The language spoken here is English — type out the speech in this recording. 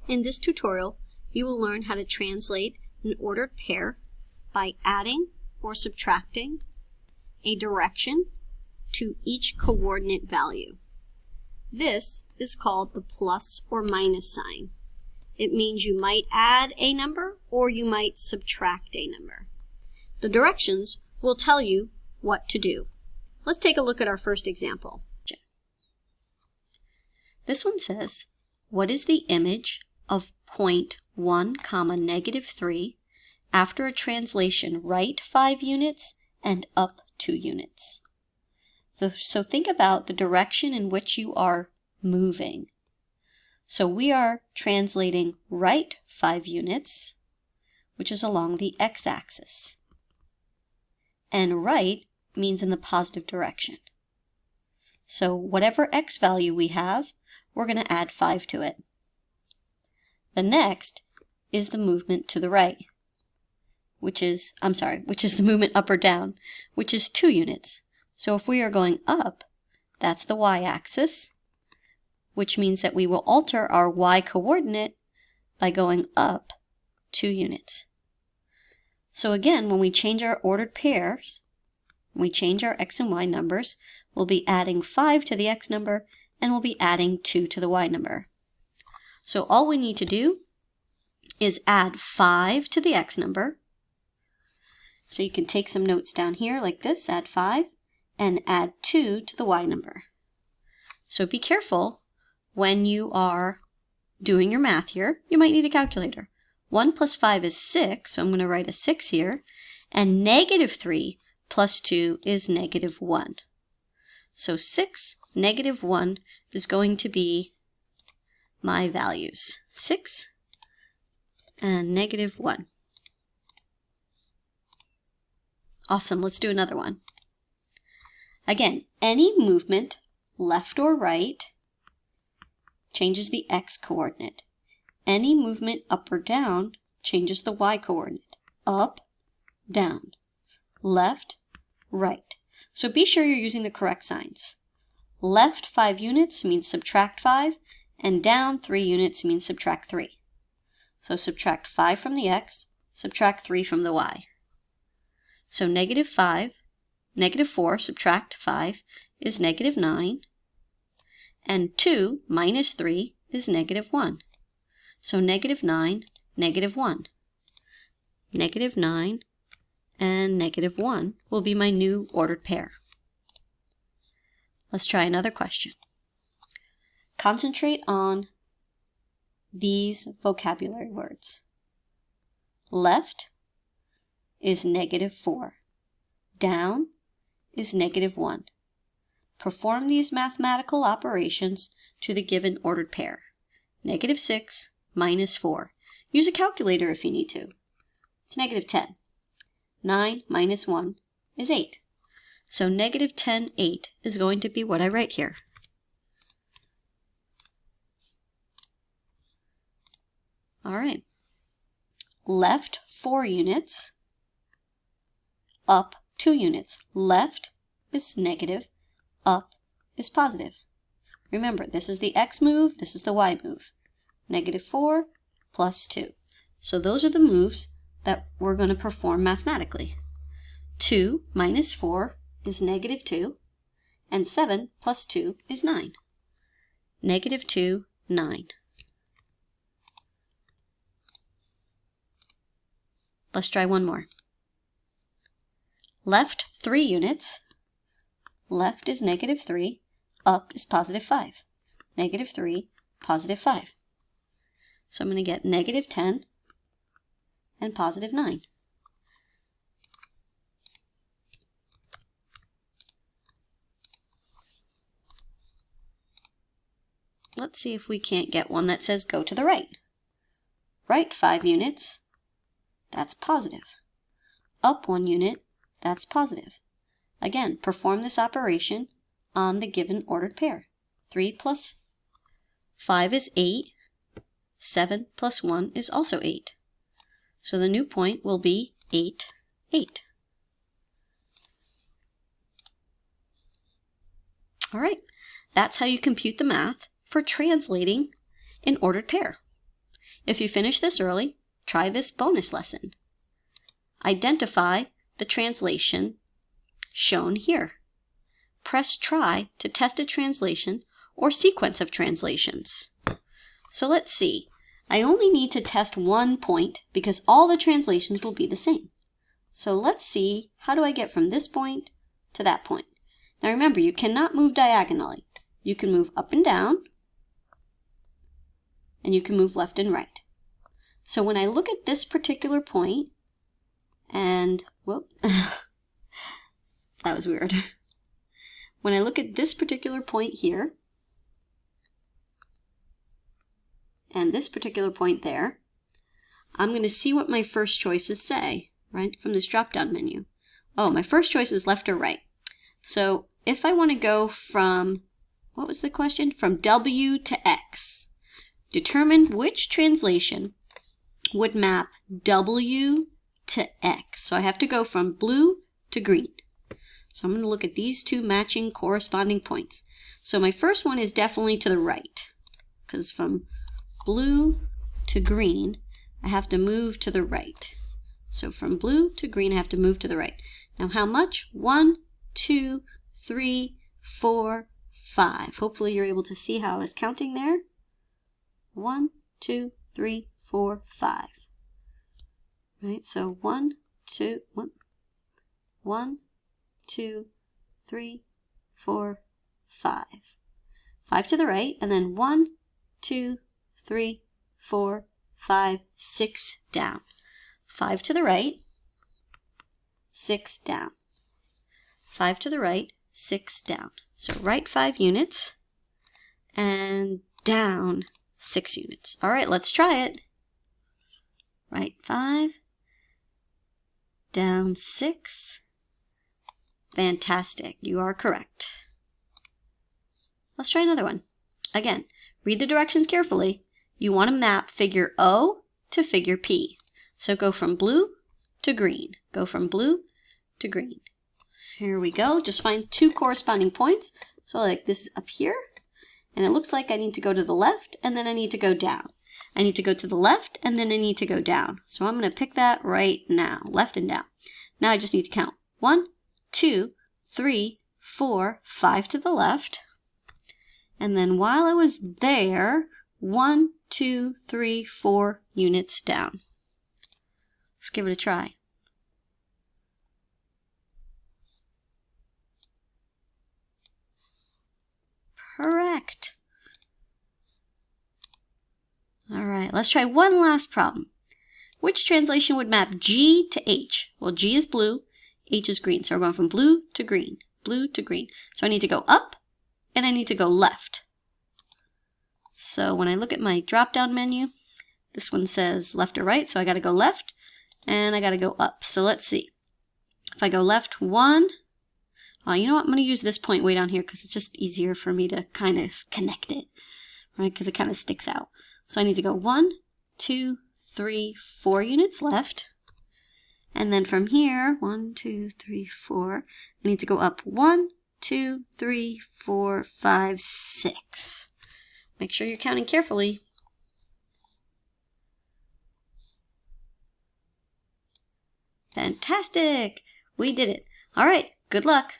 In this tutorial, you will learn how to translate an ordered pair by adding or subtracting a direction to each coordinate value. This is called the plus or minus sign. It means you might add a number or you might subtract a number. The directions will tell you what to do. Let's take a look at our first example. This one says, what is the image of point 1, -3 after a translation right 5 units and up 2 units? So think about the direction in which you are moving. So we are translating right 5 units, which is along the x-axis. And right means in the positive direction. So whatever x value we have, we're going to add 5 to it. The next is the movement to the right, which is the movement up or down, which is 2 units. So if we are going up, that's the y-axis, which means that we will alter our y-coordinate by going up 2 units. So again, when we change our ordered pairs, when we change our x and y numbers, we'll be adding 5 to the x number and we'll be adding 2 to the y number. So all we need to do is add 5 to the x number. So you can take some notes down here like this, add 5, and add 2 to the y number. So be careful when you are doing your math here. You might need a calculator. 1 plus 5 is 6, so I'm going to write a 6 here. And -3 plus 2 is -1. So 6, -1 is going to be my values. 6 and -1. Awesome, let's do another one. Again, any movement, left or right, changes the x-coordinate. Any movement up or down changes the y-coordinate. Up, down, left, right. So be sure you're using the correct signs. Left 5 units means subtract 5, and down 3 units means subtract 3. So subtract 5 from the x, subtract 3 from the y. So -4 subtract 5 is -9, and 2 minus 3 is -1. So -9, -1. -9 and -1 will be my new ordered pair. Let's try another question. Concentrate on these vocabulary words. Left is -4. Down is -1. Perform these mathematical operations to the given ordered pair. -6 minus 4. Use a calculator if you need to. It's -10. 9 minus 1 is 8. So -10, 8 is going to be what I write here. All right. Left 4 units, up 2 units. Left is negative, up is positive. Remember, this is the x move, this is the y move. -4 plus 2. So those are the moves that we're going to perform mathematically. 2 minus 4 is -2, and 7 plus 2 is 9. -2, 9. Let's try one more. Left 3 units. Left is -3, up is +5. -3, +5. So I'm going to get -10 and +9. Let's see if we can't get one that says go to the right. Right 5 units, that's positive. Up 1 unit, that's positive. Again, perform this operation on the given ordered pair. 3 plus 5 is 8. 7 plus 1 is also 8. So the new point will be 8, 8. All right, that's how you compute the math for translating an ordered pair. If you finish this early, try this bonus lesson. Identify the translation shown here. Press try to test a translation or sequence of translations. So let's see. I only need to test one point because all the translations will be the same. So let's see, how do I get from this point to that point? Now remember, you cannot move diagonally. You can move up and down, and you can move left and right. So when I look at this particular point, and, whoop, that was weird. When I look at this particular point here, and this particular point there, I'm going to see what my first choices say, right, from this drop-down menu. Oh, my first choice is left or right. So if I want to go from, what was the question? From W to X, determine which translation would map W to X. So I have to go from blue to green. So I'm going to look at these two matching corresponding points. So my first one is definitely to the right, because from blue to green, I have to move to the right. So from blue to green, I have to move to the right. Now how much? 1, 2, 3, 4, 5. Hopefully you're able to see how I was counting there. 1, 2, 3, 4, 5. Right, so 1, 2, 3, 4, 5. 5 to the right, and then 1, 2, 3, 4, 5, 6 down. 5 to the right, 6 down. 5 to the right, 6 down. So right 5 units and down 6 units. All right, let's try it. Right 5, down 6. Fantastic, you are correct. Let's try another one. Again, read the directions carefully. You want to map figure O to figure P. So go from blue to green. Go from blue to green. Here we go. Just find 2 corresponding points. So like this is up here. And it looks like I need to go to the left and then I need to go down. I need to go to the left and then I need to go down. So I'm going to pick that right now. Left and down. Now I just need to count. 1, 2, 3, 4, 5 to the left. And then while I was there, 1, 2, 3, 4 units down. Let's give it a try. Correct. All right, let's try one last problem. Which translation would map G to H? Well, G is blue, H is green. So we're going from blue to green, blue to green. So I need to go up and I need to go left. So when I look at my drop-down menu, this one says left or right, so I got to go left and I got to go up. So let's see. If I go left 1, you know what? I'm going to use this point way down here because it's just easier for me to kind of connect it, right? Because it kind of sticks out. So I need to go 1, 2, 3, 4 units left. And then from here, 1, 2, 3, 4, I need to go up 1, 2, 3, 4, 5, 6. Make sure you're counting carefully. Fantastic! We did it. All right, good luck.